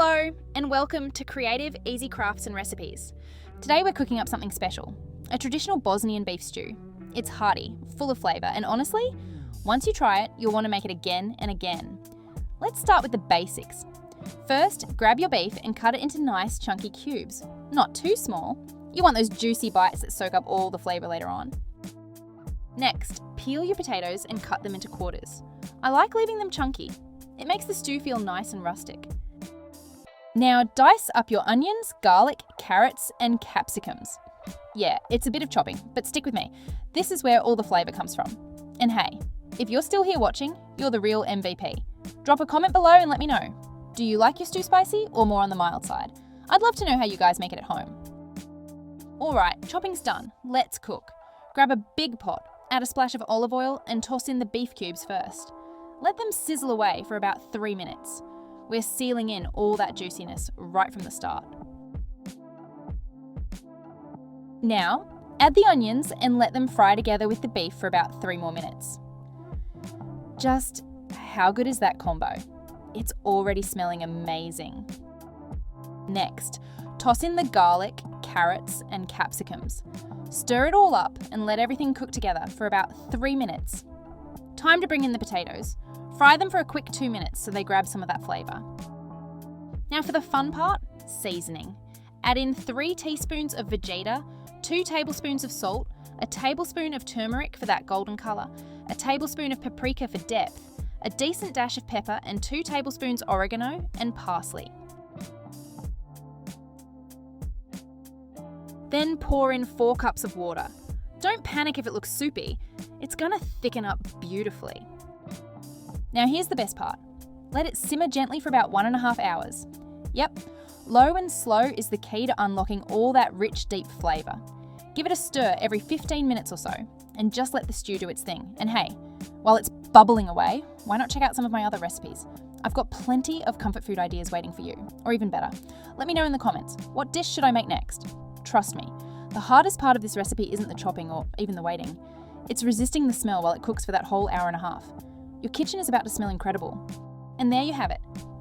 Hello and welcome to Creative Easy Crafts and Recipes. Today we're cooking up something special, a traditional Bosnian beef stew. It's hearty, full of flavour, and honestly, once you try it, you'll want to make it again and again. Let's start with the basics. First, grab your beef and cut it into nice chunky cubes. Not too small. You want those juicy bites that soak up all the flavour later on. Next, peel your potatoes and cut them into quarters. I like leaving them chunky. It makes the stew feel nice and rustic. Now dice up your onions, garlic, carrots, and capsicums. Yeah, it's a bit of chopping, but stick with me. This is where all the flavour comes from. And hey, if you're still here watching, you're the real MVP. Drop a comment below and let me know. Do you like your stew spicy or more on the mild side? I'd love to know how you guys make it at home. Alright, chopping's done. Let's cook. Grab a big pot, add a splash of olive oil, and toss in the beef cubes first. Let them sizzle away for about 3 minutes. We're sealing in all that juiciness right from the start. Now, add the onions and let them fry together with the beef for about 3 more minutes. Just how good is that combo? It's already smelling amazing. Next, toss in the garlic, carrots, and capsicums. Stir it all up and let everything cook together for about 3 minutes. Time to bring in the potatoes. Fry them for a quick 2 minutes so they grab some of that flavour. Now for the fun part, seasoning. Add in 3 teaspoons of Vegeta, 2 tablespoons of salt, a tablespoon of turmeric for that golden colour, a tablespoon of paprika for depth, a decent dash of pepper and 2 tablespoons oregano and parsley. Then pour in 4 cups of water. Don't panic if it looks soupy, it's going to thicken up beautifully. Now here's the best part. Let it simmer gently for about 1.5 hours. Yep, low and slow is the key to unlocking all that rich, deep flavour. Give it a stir every 15 minutes or so, and just let the stew do its thing. And hey, while it's bubbling away, why not check out some of my other recipes? I've got plenty of comfort food ideas waiting for you, or even better. Let me know in the comments, what dish should I make next? Trust me, the hardest part of this recipe isn't the chopping or even the waiting. It's resisting the smell while it cooks for that whole hour and a half. Your kitchen is about to smell incredible. And there you have it,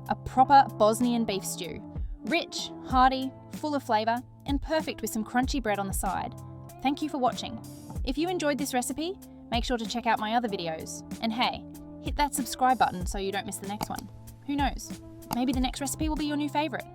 a proper Bosnian beef stew. Rich, hearty, full of flavour, and perfect with some crunchy bread on the side. Thank you for watching. If you enjoyed this recipe, make sure to check out my other videos. And hey, hit that subscribe button so you don't miss the next one. Who knows? Maybe the next recipe will be your new favourite.